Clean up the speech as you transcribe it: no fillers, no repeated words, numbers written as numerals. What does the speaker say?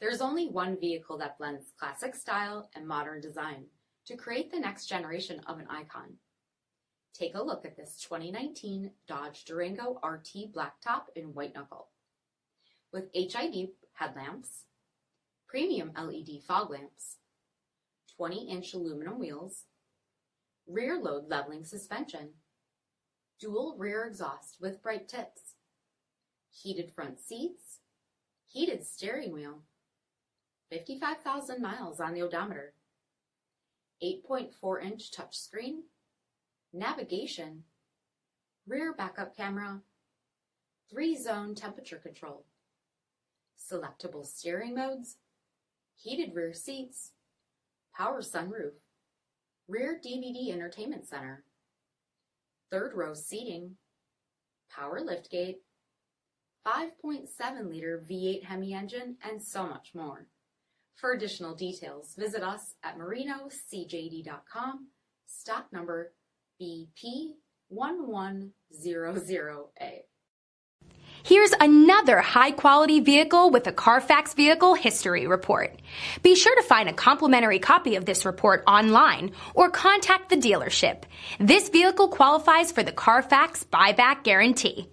There's only one vehicle that blends classic style and modern design to create the next generation of an icon. Take a look at this 2019 Dodge Durango RT Blacktop in white knuckle. With HID headlamps, premium LED fog lamps, 20-inch aluminum wheels, rear load leveling suspension, dual rear exhaust with bright tips, heated front seats, heated steering wheel, 55,000 miles on the odometer, 8.4-inch touchscreen, navigation, rear backup camera, 3-zone temperature control, selectable steering modes, heated rear seats, power sunroof, rear DVD entertainment center, third row seating, power liftgate, 5.7-liter V8 HEMI engine, and so much more. For additional details, visit us at marinocjd.com, stock number BP1100A. Here's another high-quality vehicle with a CARFAX Vehicle History Report. Be sure to find a complimentary copy of this report online or contact the dealership. This vehicle qualifies for the CARFAX Buyback Guarantee.